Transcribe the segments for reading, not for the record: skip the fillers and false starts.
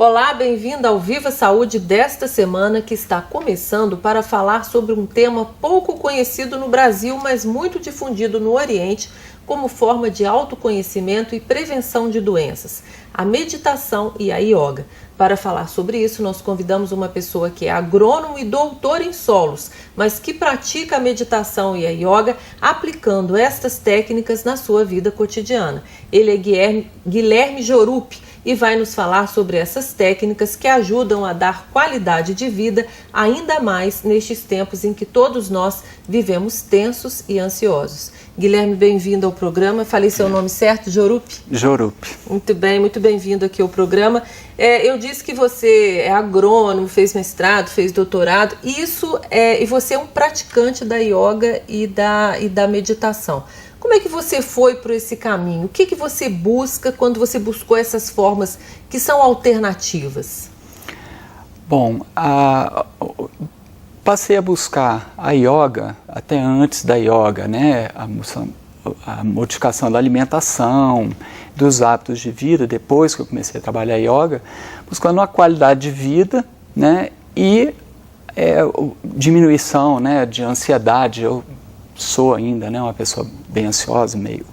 Olá, bem-vindo ao Viva Saúde desta semana que está começando para falar sobre um tema pouco conhecido no Brasil, mas muito difundido no Oriente como forma de autoconhecimento e prevenção de doenças, a meditação e a yoga. Para falar sobre isso, nós convidamos uma pessoa que é agrônomo e doutor em solos, mas que pratica a meditação e a yoga aplicando estas técnicas na sua vida cotidiana. Ele é Guilherme Jorupi e vai nos falar sobre essas técnicas que ajudam a dar qualidade de vida, ainda mais nestes tempos em que todos nós vivemos tensos e ansiosos. Guilherme, bem-vindo ao programa. Falei seu nome certo, Jorupi? Jorupi. Muito bem, muito bem-vindo aqui ao programa. Eu disse que você é agrônomo, fez mestrado, fez doutorado, e você é um praticante da yoga e da meditação. Como é que você foi por esse caminho? O que você busca quando você buscou essas formas que são alternativas? Bom, passei a buscar a yoga até antes da yoga, né? A modificação da alimentação, dos hábitos de vida, depois que eu comecei a trabalhar yoga, buscando uma qualidade de vida, né? E diminuição, né, de ansiedade. Eu sou ainda, né, uma pessoa bem ansiosa, meio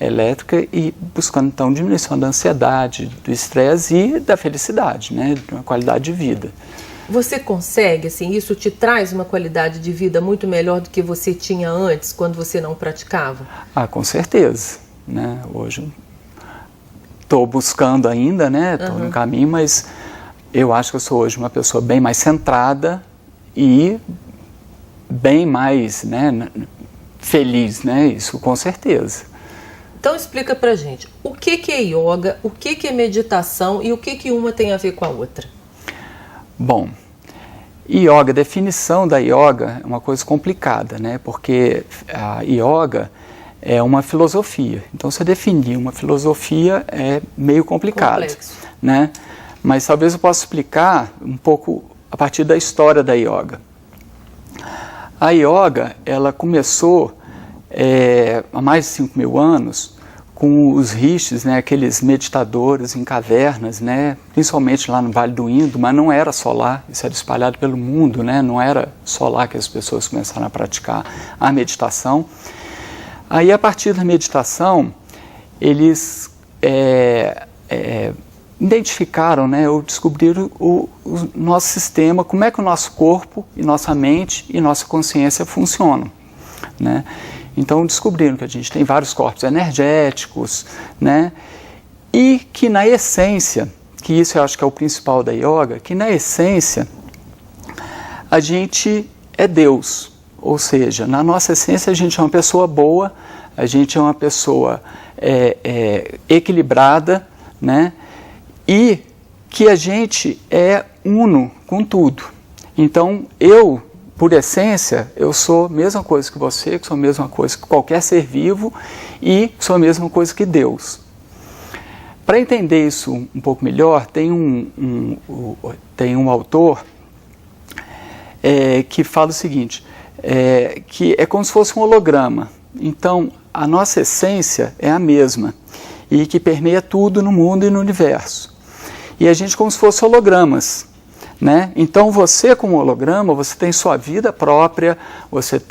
elétrica, e buscando então diminuição da ansiedade, do estresse e da felicidade, né, de uma qualidade de vida. Você consegue, assim, isso te traz uma qualidade de vida muito melhor do que você tinha antes, quando você não praticava? Com certeza, né, hoje estou buscando ainda, né, estou no caminho, mas eu acho que eu sou hoje uma pessoa bem mais centrada e bem mais, né, feliz, né, isso com certeza. Então explica pra gente, o que é yoga, o que é meditação e o que uma tem a ver com a outra? Bom, yoga, a definição da yoga é uma coisa complicada, né, porque a yoga é uma filosofia, então você definir uma filosofia é meio complicado. Complexo. Né, mas talvez eu possa explicar um pouco a partir da história da yoga. A yoga, ela começou há mais de 5.000 anos com os rishis, né, aqueles meditadores em cavernas, né, principalmente lá no Vale do Indo, mas não era só lá, isso era espalhado pelo mundo, né, não era só lá que as pessoas começaram a praticar a meditação. Aí, a partir da meditação, eles identificaram, né, ou descobriram o nosso sistema, como é que o nosso corpo e nossa mente e nossa consciência funcionam, né? Então descobriram que a gente tem vários corpos energéticos, né? E que na essência, que isso eu acho que é o principal da yoga, que na essência a gente é Deus, ou seja, na nossa essência a gente é uma pessoa boa, a gente é uma pessoa equilibrada, né? E que a gente é uno com tudo. Então, por essência, eu sou a mesma coisa que você, que sou a mesma coisa que qualquer ser vivo e sou a mesma coisa que Deus. Para entender isso um pouco melhor, tem um autor que fala o seguinte, que é como se fosse um holograma. Então, a nossa essência é a mesma e que permeia tudo no mundo e no universo. E a gente como se fosse hologramas, né? Então você como holograma, você tem sua vida própria, você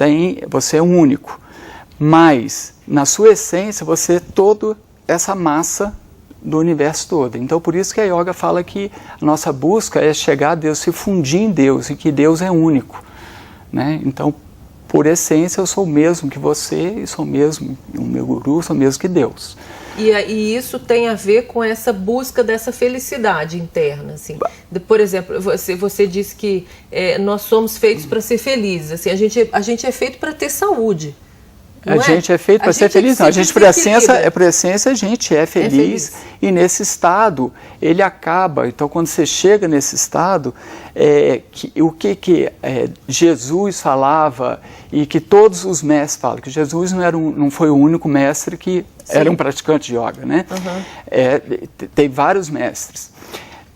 é único, mas na sua essência você é toda essa massa do universo todo. Então por isso que a yoga fala que a nossa busca é chegar a Deus, se fundir em Deus e que Deus é único, né? Então por essência eu sou o mesmo que você e sou o mesmo, o meu guru, sou o mesmo que Deus. E isso tem a ver com essa busca dessa felicidade interna, assim. Por exemplo, você disse que nós somos feitos para ser felizes, assim, a gente é feito para ter saúde. A gente é feito para ser feliz, não. A gente, por essência, a gente é feliz e nesse estado, ele acaba. Então, quando você chega nesse estado, o que Jesus falava e que todos os mestres falam, que Jesus não foi o único mestre que era um praticante de yoga, né? Tem vários mestres.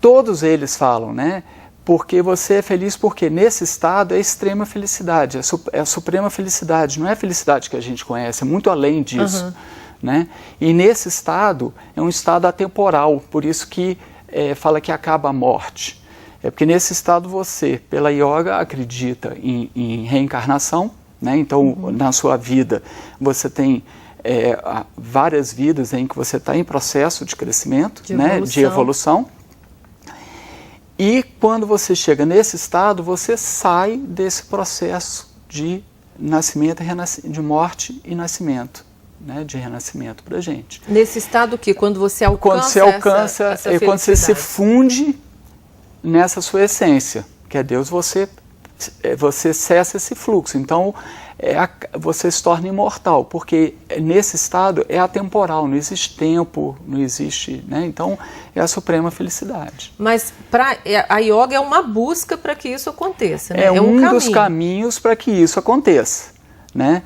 Todos eles falam, né? Porque você é feliz porque nesse estado é extrema felicidade, é a suprema felicidade, não é a felicidade que a gente conhece, é muito além disso. Né? E nesse estado é um estado atemporal, por isso que fala que acaba a morte. É porque nesse estado você, pela yoga, acredita em reencarnação, né? Então, na sua vida, você tem várias vidas em que você está em processo de crescimento, de evolução. E quando você chega nesse estado, você sai desse processo de nascimento e de morte e nascimento, né, de renascimento para a gente. Nesse estado que quando você alcança, essa quando você se funde nessa sua essência, que é Deus, você cessa esse fluxo. Então, você se torna imortal, porque nesse estado é atemporal, não existe tempo, não existe, né? Então é a suprema felicidade. Mas a yoga é uma busca para que isso aconteça, né? É um dos caminhos para que isso aconteça, né?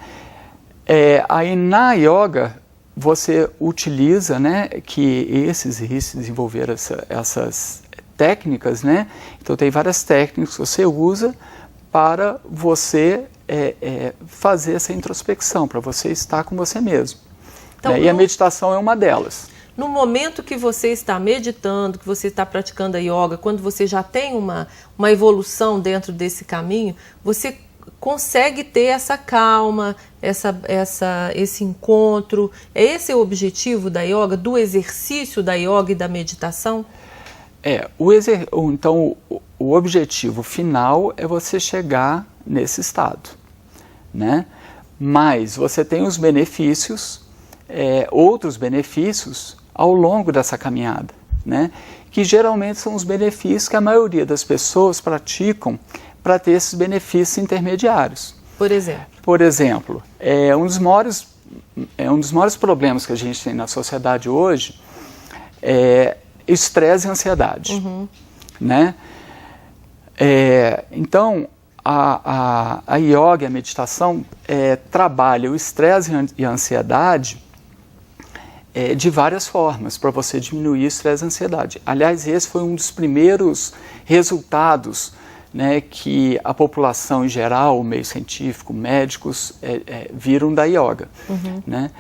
Aí na yoga você utiliza, né, que esses rishis desenvolveram essas técnicas, né? Então tem várias técnicas que você usa para você fazer essa introspecção, para você estar com você mesmo. Então, né? E a meditação é uma delas. No momento que você está meditando, que você está praticando a yoga, quando você já tem uma evolução dentro desse caminho, você consegue ter essa calma, esse encontro. Esse é o objetivo da yoga, do exercício da yoga e da meditação? Então, o objetivo final é você chegar nesse estado, né? Mas você tem os benefícios, outros benefícios ao longo dessa caminhada, né? Que geralmente são os benefícios que a maioria das pessoas praticam para ter esses benefícios intermediários. Por exemplo? Por exemplo, um dos maiores problemas que a gente tem na sociedade hoje é estresse e ansiedade, né? Então, a yoga e a meditação trabalha o estresse e a ansiedade de várias formas para você diminuir o estresse e a ansiedade. Aliás, esse foi um dos primeiros resultados, né, que a população em geral, o meio científico, médicos, viram da yoga. Né?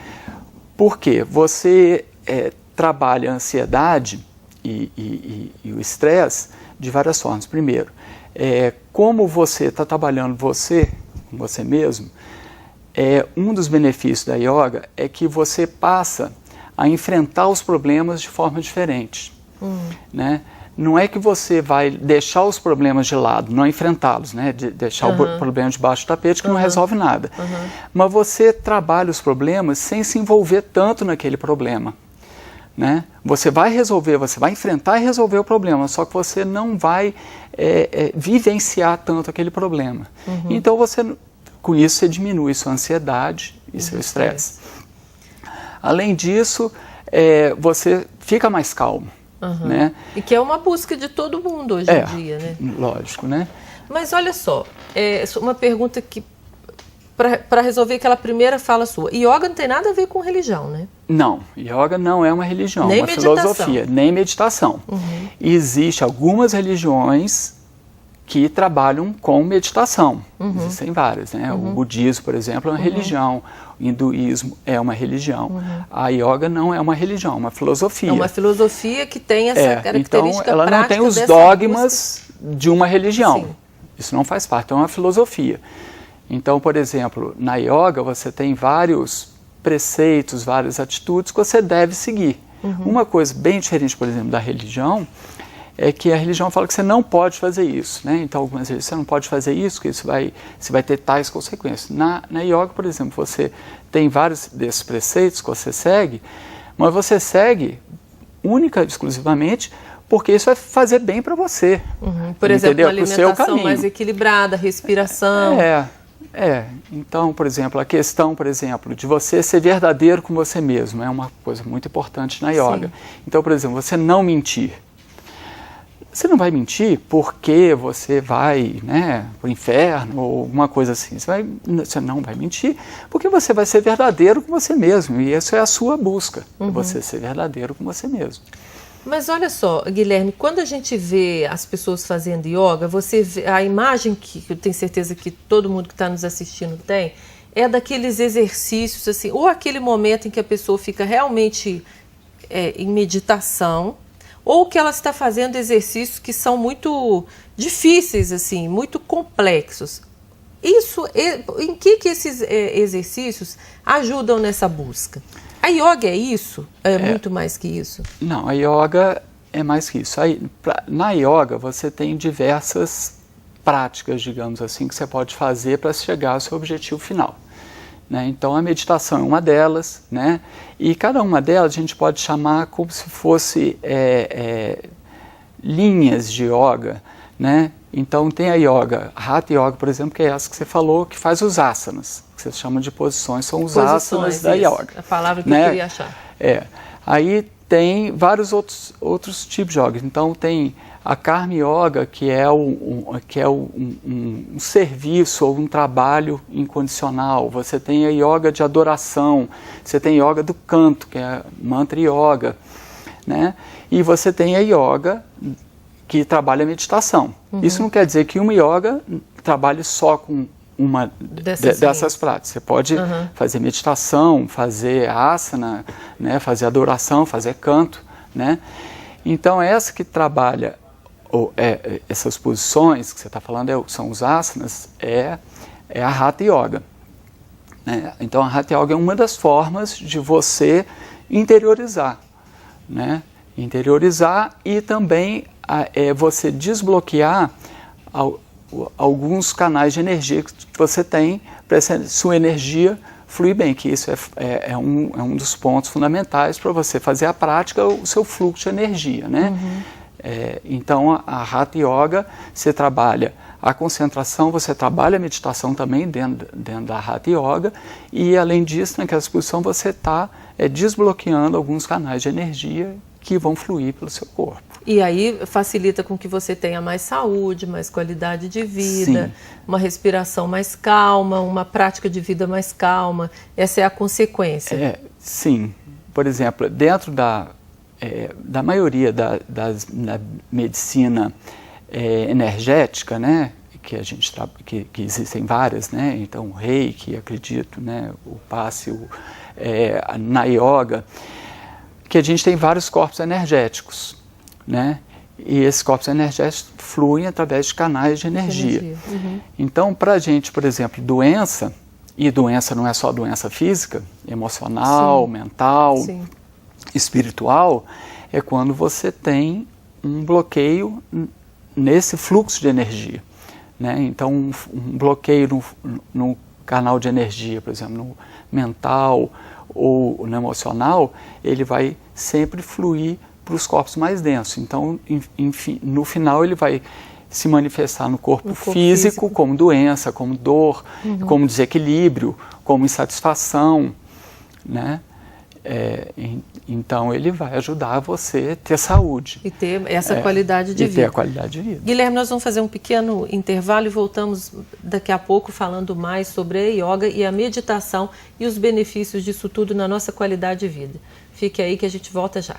Por quê? Você trabalha a ansiedade e o estresse de várias formas. Primeiro, como você está trabalhando com você mesmo, um dos benefícios da yoga é que você passa a enfrentar os problemas de forma diferente. Né? Não é que você vai deixar os problemas de lado, não enfrentá-los, né? Deixar o problema debaixo do tapete que não resolve nada. Mas você trabalha os problemas sem se envolver tanto naquele problema. Né? Você vai resolver, você vai enfrentar e resolver o problema, só que você não vai vivenciar tanto aquele problema. Então, com isso, você diminui sua ansiedade e seu estresse. Além disso, você fica mais calmo. Né? E que é uma busca de todo mundo hoje em dia, né? Lógico, né? Mas olha só, uma pergunta que, para resolver aquela primeira fala sua, yoga não tem nada a ver com religião, né? Não, yoga não é uma religião, nem uma filosofia, nem meditação. Existem algumas religiões que trabalham com meditação, existem várias, né? O budismo, por exemplo, é uma religião, o hinduísmo é uma religião, a yoga não é uma religião, é uma filosofia. É uma filosofia que tem essa característica então, ela não tem os dogmas de uma religião, isso não faz parte, é uma filosofia. Então, por exemplo, na yoga você tem vários preceitos, várias atitudes que você deve seguir. Uma coisa bem diferente, por exemplo, da religião, é que a religião fala que você não pode fazer isso, né? Então, algumas vezes você não pode fazer isso, que você vai ter tais consequências. Na yoga, por exemplo, você tem vários desses preceitos que você segue, mas você segue única e exclusivamente porque isso vai fazer bem para você. Por exemplo, uma alimentação mais equilibrada, respiração. Então, por exemplo, a questão, por exemplo, de você ser verdadeiro com você mesmo é uma coisa muito importante na yoga. Então, por exemplo, você não mentir. Você não vai mentir porque você vai, né, para o inferno ou alguma coisa assim. Você não vai mentir porque você vai ser verdadeiro com você mesmo. E essa é a sua busca, você ser verdadeiro com você mesmo. Mas olha só, Guilherme, quando a gente vê as pessoas fazendo yoga, você vê, a imagem que eu tenho certeza que todo mundo que está nos assistindo tem, é daqueles exercícios, assim, ou aquele momento em que a pessoa fica realmente em meditação, ou que ela está fazendo exercícios que são muito difíceis, assim, muito complexos. Em que esses exercícios ajudam nessa busca? A yoga é isso? É muito mais que isso? Não, a yoga é mais que isso. Na yoga você tem diversas práticas, digamos assim, que você pode fazer para chegar ao seu objetivo final. Né? Então a meditação é uma delas, né? E cada uma delas a gente pode chamar como se fosse linhas de yoga, né? Então tem a yoga, Hatha Yoga, por exemplo, que é essa que você falou, que faz os asanas, que você chama de posições, são os asanas da yoga. A palavra que né? eu queria achar. Aí tem vários outros tipos de yoga. Então tem a Karma Yoga, que é um serviço ou um trabalho incondicional. Você tem a yoga de adoração, você tem yoga do canto, que é Mantra Yoga, né? E você tem a yoga que trabalha a meditação. Isso não quer dizer que uma yoga trabalhe só com uma dessas práticas. Você pode fazer meditação, fazer asana, né, fazer adoração, fazer canto, né? Então essa que trabalha essas posições que você está falando, são os asanas, é a Hatha Yoga. Né? Então a Hatha Yoga é uma das formas de você interiorizar, né? Interiorizar e também você desbloquear alguns canais de energia que você tem para sua energia fluir bem, que isso é um dos pontos fundamentais para você fazer a prática, o seu fluxo de energia, né? Então a Hatha Yoga, você trabalha a concentração, você trabalha a meditação também dentro da Hatha Yoga, e além disso, naquela posição você está desbloqueando alguns canais de energia que vão fluir pelo seu corpo. E aí facilita com que você tenha mais saúde, mais qualidade de vida, sim, uma respiração mais calma, uma prática de vida mais calma. Essa é a consequência. Sim. Por exemplo, dentro da maioria da medicina energética, né, que a gente que existem várias, né? Então o Reiki, acredito, né, o passe, na yoga, que a gente tem vários corpos energéticos, né? E esses corpos energéticos fluem através de canais de energia. Então, para a gente, por exemplo, doença, e doença não é só doença física, emocional, sim, mental, sim, espiritual, é quando você tem um bloqueio nesse fluxo de energia. Né? Então, um bloqueio no canal de energia, por exemplo, no mental ou no emocional, ele vai sempre fluir para os corpos mais densos. Então, enfim, no final ele vai se manifestar no corpo físico como doença, como dor, como desequilíbrio, como insatisfação, né? Então ele vai ajudar você a ter saúde. E ter essa qualidade de vida. E ter a qualidade de vida. Guilherme, nós vamos fazer um pequeno intervalo e voltamos daqui a pouco falando mais sobre a yoga e a meditação e os benefícios disso tudo na nossa qualidade de vida. Fique aí que a gente volta já.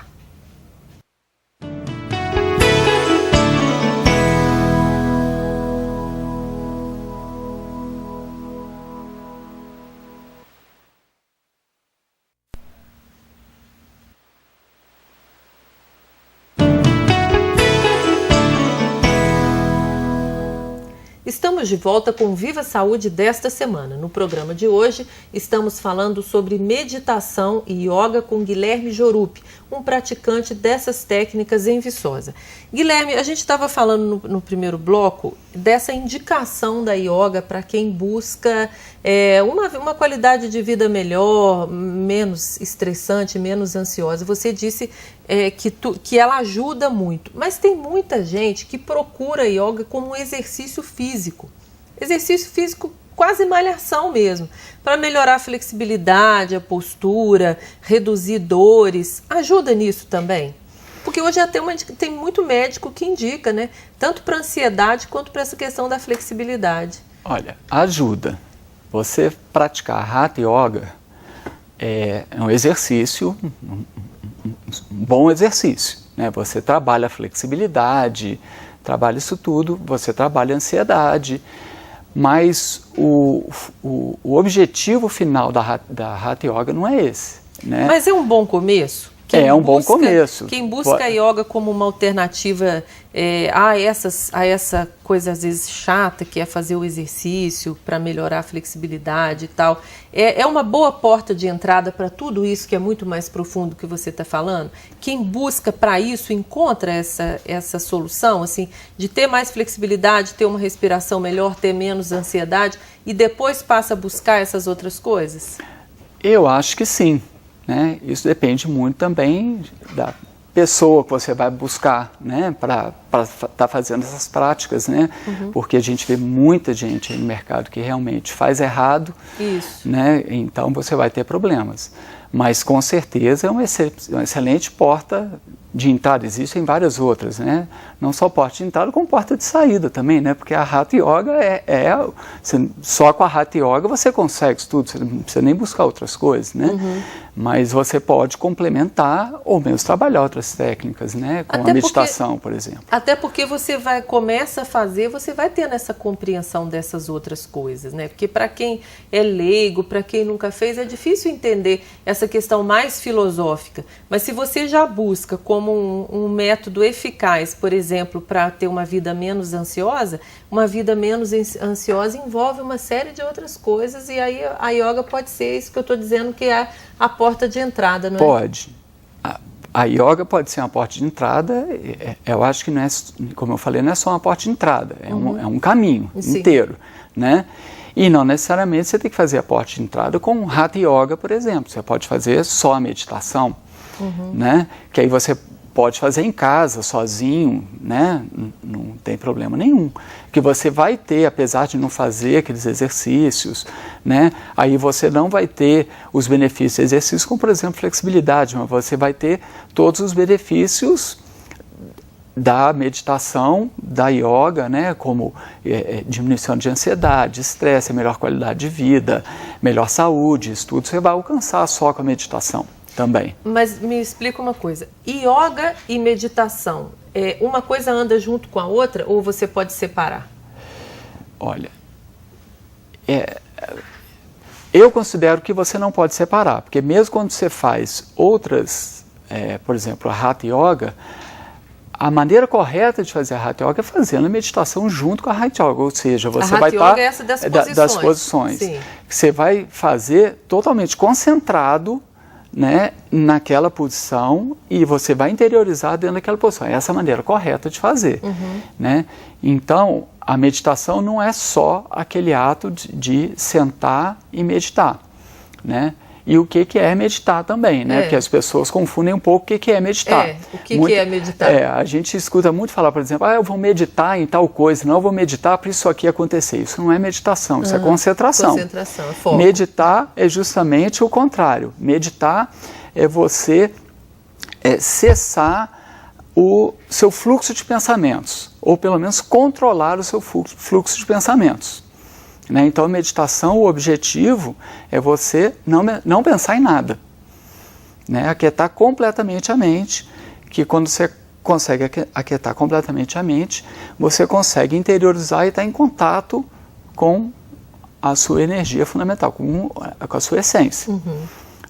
Estamos de volta com Viva Saúde desta semana. No programa de hoje, estamos falando sobre meditação e yoga com Guilherme Jorup, um praticante dessas técnicas em Viçosa. Guilherme, a gente estava falando no primeiro bloco dessa indicação da yoga para quem busca uma qualidade de vida melhor, menos estressante, menos ansiosa. Você disse que ela ajuda muito, mas tem muita gente que procura yoga como um exercício físico quase malhação mesmo, para melhorar a flexibilidade, a postura, reduzir dores. Ajuda nisso também? Porque hoje tem muito médico que indica, né? Tanto para ansiedade quanto para essa questão da flexibilidade. Olha, ajuda. Você praticar Hatha Yoga é um exercício, um bom exercício, né? Você trabalha a flexibilidade, trabalha isso tudo, você trabalha a ansiedade, mas o objetivo final da Hatha Yoga não é esse, né? Mas é um bom começo? É um bom começo. Quem busca a yoga como uma alternativa a essa coisa às vezes chata, que é fazer o exercício para melhorar a flexibilidade e tal, é uma boa porta de entrada para tudo isso que é muito mais profundo que você está falando? Quem busca para isso encontra essa solução, assim, de ter mais flexibilidade, ter uma respiração melhor, ter menos ansiedade e depois passa a buscar essas outras coisas? Eu acho que sim, né? Isso depende muito também da pessoa que você vai buscar, né, para estar fazendo essas práticas, né? Porque a gente vê muita gente aí no mercado que realmente faz errado, né? Então você vai ter problemas. Mas com certeza é uma excelente porta de entrada. Existem várias outras, né? Não só porta de entrada, como porta de saída também, né? Porque a Hatha Yoga só com a Hatha Yoga você consegue isso tudo, você não precisa nem buscar outras coisas, né? Mas você pode complementar ou mesmo trabalhar outras técnicas, né? Como a meditação, por exemplo. Até porque você começa a fazer, você vai tendo essa compreensão dessas outras coisas, né? Porque para quem é leigo, para quem nunca fez, é difícil entender essa questão mais filosófica. Mas se você já busca como um método eficaz, por exemplo, para ter uma vida menos ansiosa, uma vida menos ansiosa envolve uma série de outras coisas e aí a yoga pode ser isso que eu estou dizendo que é a porta de entrada, não é? Pode. A yoga pode ser uma porta de entrada, eu acho que não é, como eu falei, não é só uma porta de entrada, é um caminho inteiro, né? E não necessariamente você tem que fazer a porta de entrada com Hatha Yoga, por exemplo. Você pode fazer só a meditação, né? Que aí você pode fazer em casa, sozinho, né? Não tem problema nenhum. Que você vai ter, apesar de não fazer aqueles exercícios, né? Aí você não vai ter os benefícios de exercício, como por exemplo flexibilidade, mas você vai ter todos os benefícios da meditação, da yoga, né, como diminuição de ansiedade, estresse, melhor qualidade de vida, melhor saúde, isso tudo você vai alcançar só com a meditação também. Mas me explica uma coisa, yoga e meditação, uma coisa anda junto com a outra ou você pode separar? Olha, eu considero que você não pode separar, porque mesmo quando você faz outras, por exemplo, a Hatha Yoga, a maneira correta de fazer a Hatha Yoga é fazendo a meditação junto com a Hatha Yoga, ou seja, você vai estar é essa das posições. Você vai fazer totalmente concentrado, né, naquela posição e você vai interiorizar dentro daquela posição. Essa é a maneira correta de fazer, né? Então, a meditação não é só aquele ato de sentar e meditar, né? E o que é meditar também, né? Porque as pessoas confundem um pouco o que é meditar. O que é meditar? A gente escuta muito falar, por exemplo, eu vou meditar em tal coisa, não, eu vou meditar para isso aqui acontecer. Isso não é meditação, isso é concentração. Concentração, é foco. Meditar é justamente o contrário. Meditar é você cessar o seu fluxo de pensamentos, ou pelo menos controlar o seu fluxo de pensamentos. Né? Então, a meditação, o objetivo é você não pensar em nada. Né? Aquietar completamente a mente, que quando você consegue aquietar completamente a mente, você consegue interiorizar e estar em contato com a sua energia fundamental, com a sua essência.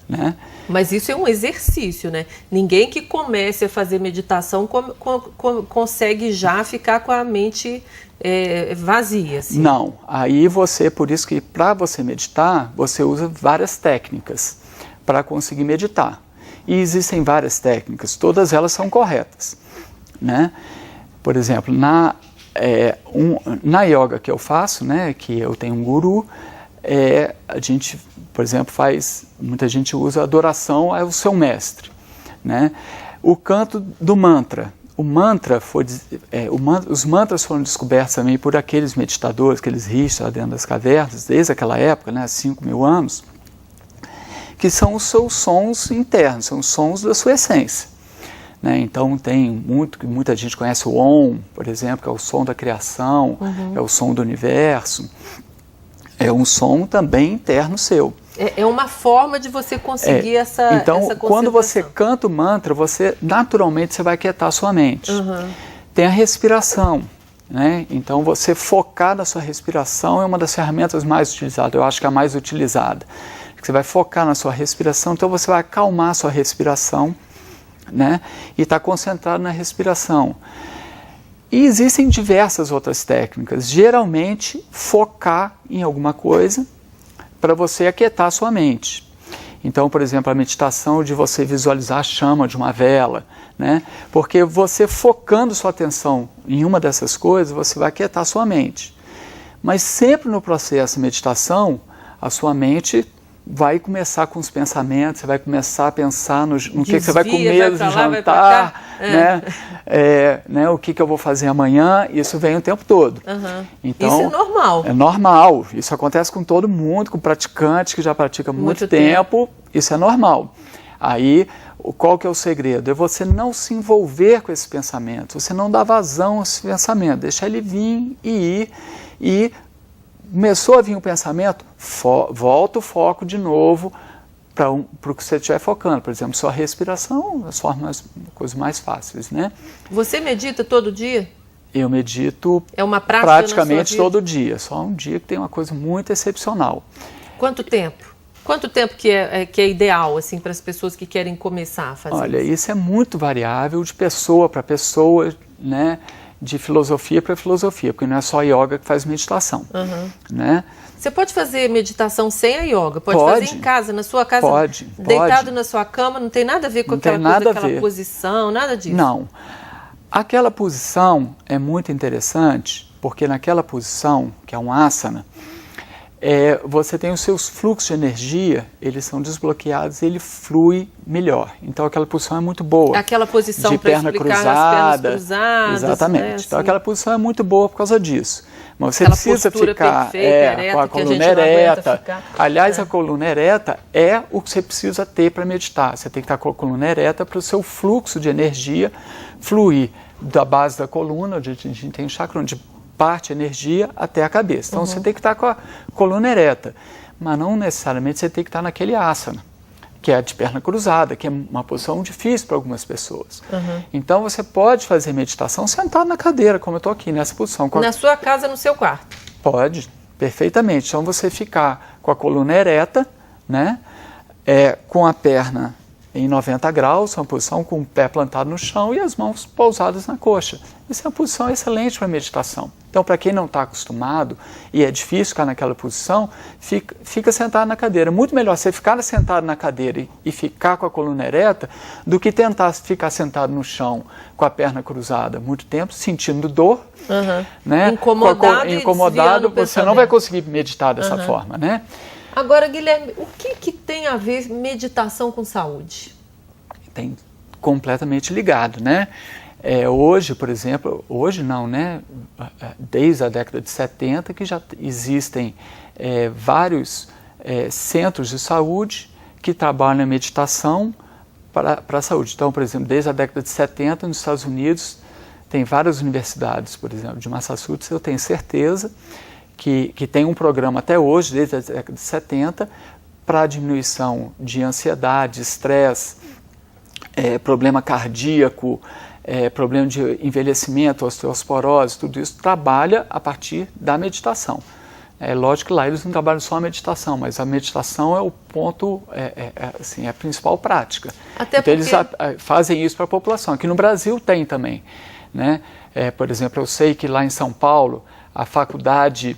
Né? Mas isso é um exercício, né? Ninguém que comece a fazer meditação consegue já ficar com a mente vazia. Assim. Não, aí por isso que para você meditar, você usa várias técnicas para conseguir meditar. E existem várias técnicas, todas elas são corretas. Né? Por exemplo, na yoga que eu faço, né, que eu tenho um guru, a gente, por exemplo, muita gente usa a adoração ao seu mestre. Né? O canto do mantra. Os mantras foram descobertos também por aqueles meditadores, aqueles rishis lá dentro das cavernas, desde aquela época, né, 5.000 anos, que são os seus sons internos, são os sons da sua essência. Né? Então muita gente conhece o Om, por exemplo, que é o som da criação, é o som do universo, é um som também interno seu. É uma forma de você conseguir essa concentração. Quando você canta o mantra, naturalmente você vai aquietar a sua mente. Tem a respiração, né? Então você focar na sua respiração é uma das ferramentas mais utilizadas, eu acho que é a mais utilizada. Você vai focar na sua respiração, então você vai acalmar a sua respiração, né? E está concentrado na respiração. E existem diversas outras técnicas. Geralmente, focar em alguma coisa para você aquietar a sua mente. Então, por exemplo, a meditação de você visualizar a chama de uma vela, né? Porque você focando sua atenção em uma dessas coisas, você vai aquietar a sua mente. Mas sempre no processo de meditação, a sua mente vai começar com os pensamentos, você vai começar a pensar no que você vai comer no jantar, né, o que eu vou fazer amanhã, isso vem o tempo todo. Então, isso é normal. É normal, isso acontece com todo mundo, com praticantes que já praticam muito tempo, isso é normal. Aí, qual que é o segredo? É você não se envolver com esse pensamento, você não dar vazão a esse pensamento, deixar ele vir e ir, e começou a vir um pensamento, volta o foco de novo para o que você estiver focando. Por exemplo, sua respiração, as formas, coisas mais fáceis, né? Você medita todo dia? Eu medito praticamente todo dia. Só um dia que tem uma coisa muito excepcional. Quanto tempo? Quanto tempo que é ideal assim, para as pessoas que querem começar a fazer Olha, isso é muito variável de pessoa para pessoa, né? De filosofia para filosofia, porque não é só yoga que faz meditação, né? Você pode fazer meditação sem a yoga? Pode fazer em casa, na sua casa, deitado na sua cama, não tem nada a ver com aquela posição, nada disso? Não. Aquela posição é muito interessante, porque naquela posição, que é um asana, você tem os seus fluxos de energia, eles são desbloqueados e ele flui melhor. Então aquela posição é muito boa. Aquela posição de perna cruzada, as pernas cruzadas. Exatamente. Né, assim. Então aquela posição é muito boa por causa disso. Mas você aquela precisa ficar perfeita, com a coluna ereta. Aliás, a coluna ereta é o que você precisa ter para meditar. Você tem que estar com a coluna ereta para o seu fluxo de energia fluir da base da coluna, onde a gente tem o chakra, onde parte a energia até a cabeça. Então você tem que estar com a coluna ereta, mas não necessariamente você tem que estar naquele asana, que é de perna cruzada, que é uma posição difícil para algumas pessoas. Então você pode fazer meditação sentado na cadeira, como eu estou aqui, nessa posição. Na sua casa, no seu quarto? Pode, perfeitamente. Então você ficar com a coluna ereta, né, com a perna em 90 graus, uma posição com o pé plantado no chão e as mãos pousadas na coxa. Isso é uma posição excelente para meditação. Então, para quem não está acostumado e é difícil ficar naquela posição, fica sentado na cadeira. Muito melhor você ficar sentado na cadeira e ficar com a coluna ereta do que tentar ficar sentado no chão com a perna cruzada muito tempo, sentindo dor, né? Incomodado, você não vai conseguir meditar dessa forma, né? Agora, Guilherme, o que tem a ver meditação com saúde? Tem completamente ligado, né? Hoje, por exemplo, hoje não, né? Desde a década de 70 que já existem vários centros de saúde que trabalham na meditação para a saúde. Então, por exemplo, desde a década de 70 nos Estados Unidos tem várias universidades, por exemplo, de Massachusetts, eu tenho certeza, que tem um programa até hoje, desde a década de 70, para diminuição de ansiedade, estresse, problema cardíaco, problema de envelhecimento, osteoporose, tudo isso trabalha a partir da meditação. É lógico que lá eles não trabalham só a meditação, mas a meditação é o ponto, assim, é a principal prática. Até então porque... eles fazem isso para a população. Aqui no Brasil tem também, né? Por exemplo, eu sei que lá em São Paulo, a faculdade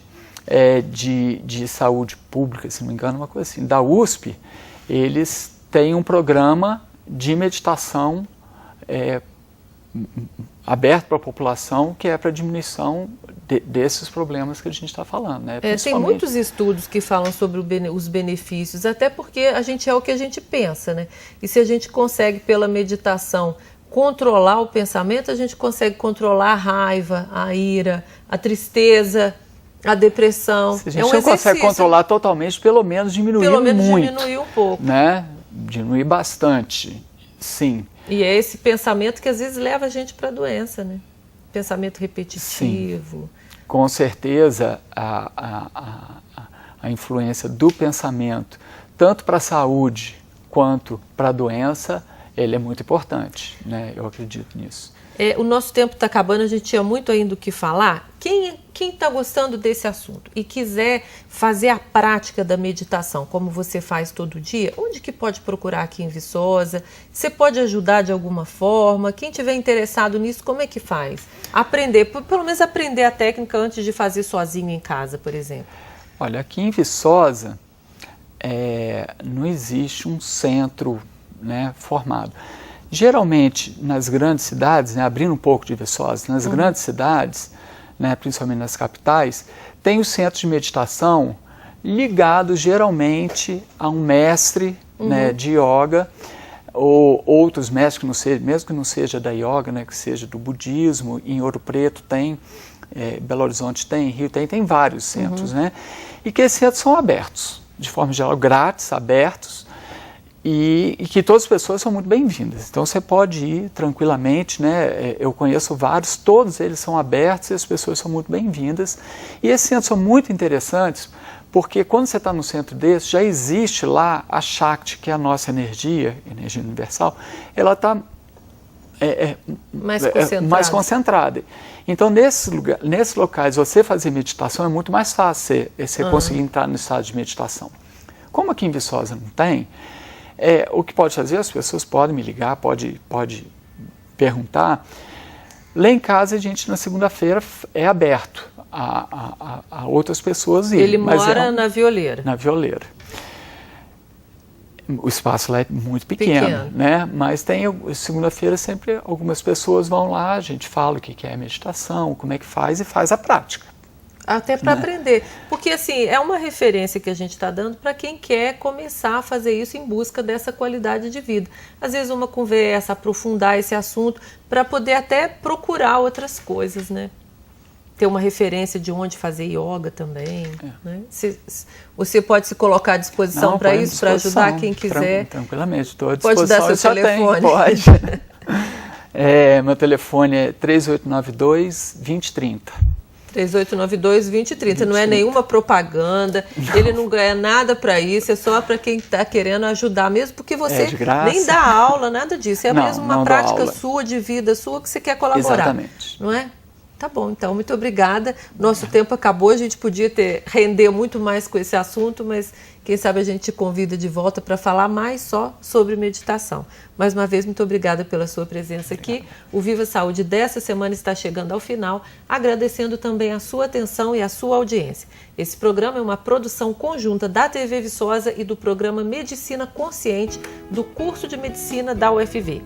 de saúde pública, se não me engano, uma coisa assim, da USP, eles têm um programa de meditação aberto para a população, que é para diminuição desses problemas que a gente está falando, né? Tem muitos estudos que falam sobre os benefícios, até porque a gente é o que a gente pensa, né? E se a gente consegue, pela meditação, controlar o pensamento, a gente consegue controlar a raiva, a ira, a tristeza, a depressão. Se a gente não consegue controlar totalmente, pelo menos diminuir muito. Pelo menos diminuir um pouco. Né? Diminuir bastante, sim. E é esse pensamento que às vezes leva a gente para a doença, né? Pensamento repetitivo. Sim. Com certeza, a influência do pensamento, tanto para a saúde quanto para a doença, ele é muito importante, né? Eu acredito nisso. O nosso tempo está acabando, a gente tinha muito ainda o que falar. Quem quem está gostando desse assunto e quiser fazer a prática da meditação, como você faz todo dia, onde que pode procurar aqui em Viçosa? Você pode ajudar de alguma forma? Quem tiver interessado nisso, como é que faz? Aprender, pelo menos aprender a técnica antes de fazer sozinho em casa, por exemplo. Olha, aqui em Viçosa não existe um centro, né, formado. Geralmente, nas grandes cidades, né, abrindo um pouco de Viçosa, nas grandes cidades, né, principalmente nas capitais, tem os centros de meditação ligados geralmente a um mestre, né, de yoga, ou outros mestres que não sejam, mesmo que não seja da yoga, né, que seja do budismo. Em Ouro Preto tem, Belo Horizonte tem, Rio tem vários centros, né, e que esses centros são abertos, de forma geral, grátis, abertos, e que todas as pessoas são muito bem-vindas. Então você pode ir tranquilamente, né? Eu conheço vários, todos eles são abertos e as pessoas são muito bem-vindas. E esses centros são muito interessantes porque quando você está no centro desse, já existe lá a Shakti, que é a nossa energia universal, ela está mais concentrada. Então nesses locais você fazer meditação é muito mais fácil você conseguir entrar no estado de meditação. Como aqui em Viçosa não tem, o que pode fazer, as pessoas podem me ligar, pode perguntar. Lá em casa a gente na segunda-feira é aberto a outras pessoas irem. Ele mora na Violeira? Na Violeira. O espaço lá é muito pequeno, né? Mas tem segunda-feira sempre algumas pessoas vão lá, a gente fala o que é meditação, como é que faz e faz a prática. Até para aprender, porque assim, é uma referência que a gente está dando para quem quer começar a fazer isso em busca dessa qualidade de vida. Às vezes uma conversa, aprofundar esse assunto, para poder até procurar outras coisas, né? Ter uma referência de onde fazer yoga também, né? Você pode se colocar à disposição para isso, para ajudar quem quiser. Tranquilamente, estou à disposição. Pode dar seu telefone? Pode. Meu telefone é 3892-2030. 3892-2030, não é nenhuma propaganda, ele não ganha nada para isso, é só para quem está querendo ajudar mesmo, porque você nem dá aula, nada disso, é mesmo uma prática sua, de vida sua, que você quer colaborar. Exatamente. Não é? Tá bom, então, muito obrigada. Nosso tempo acabou, a gente podia render muito mais com esse assunto, mas quem sabe a gente te convida de volta para falar mais só sobre meditação. Mais uma vez, muito obrigada pela sua presença aqui. O Viva Saúde dessa semana está chegando ao final, agradecendo também a sua atenção e a sua audiência. Esse programa é uma produção conjunta da TV Viçosa e do programa Medicina Consciente do curso de Medicina da UFV.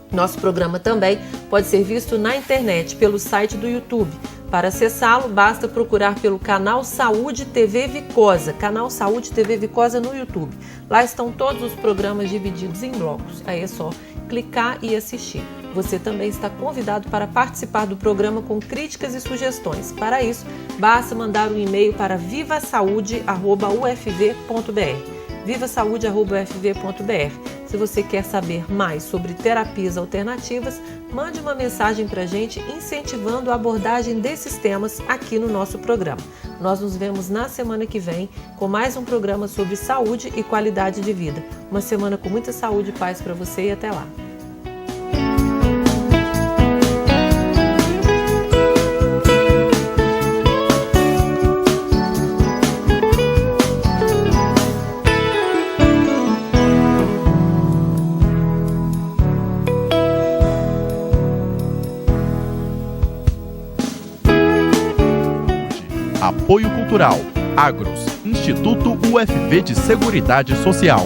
Nosso programa também pode ser visto na internet, pelo site do YouTube. Para acessá-lo, basta procurar pelo canal Saúde TV Vicosa, canal Saúde TV Vicosa no YouTube. Lá estão todos os programas divididos em blocos. Aí é só clicar e assistir. Você também está convidado para participar do programa com críticas e sugestões. Para isso, basta mandar um e-mail para vivasaude@ufv.br. vivasaude@ufv.br. Se você quer saber mais sobre terapias alternativas, mande uma mensagem para a gente incentivando a abordagem desses temas aqui no nosso programa. Nós nos vemos na semana que vem com mais um programa sobre saúde e qualidade de vida. Uma semana com muita saúde e paz para você e até lá. Apoio Cultural, Agros, Instituto UFV de Seguridade Social.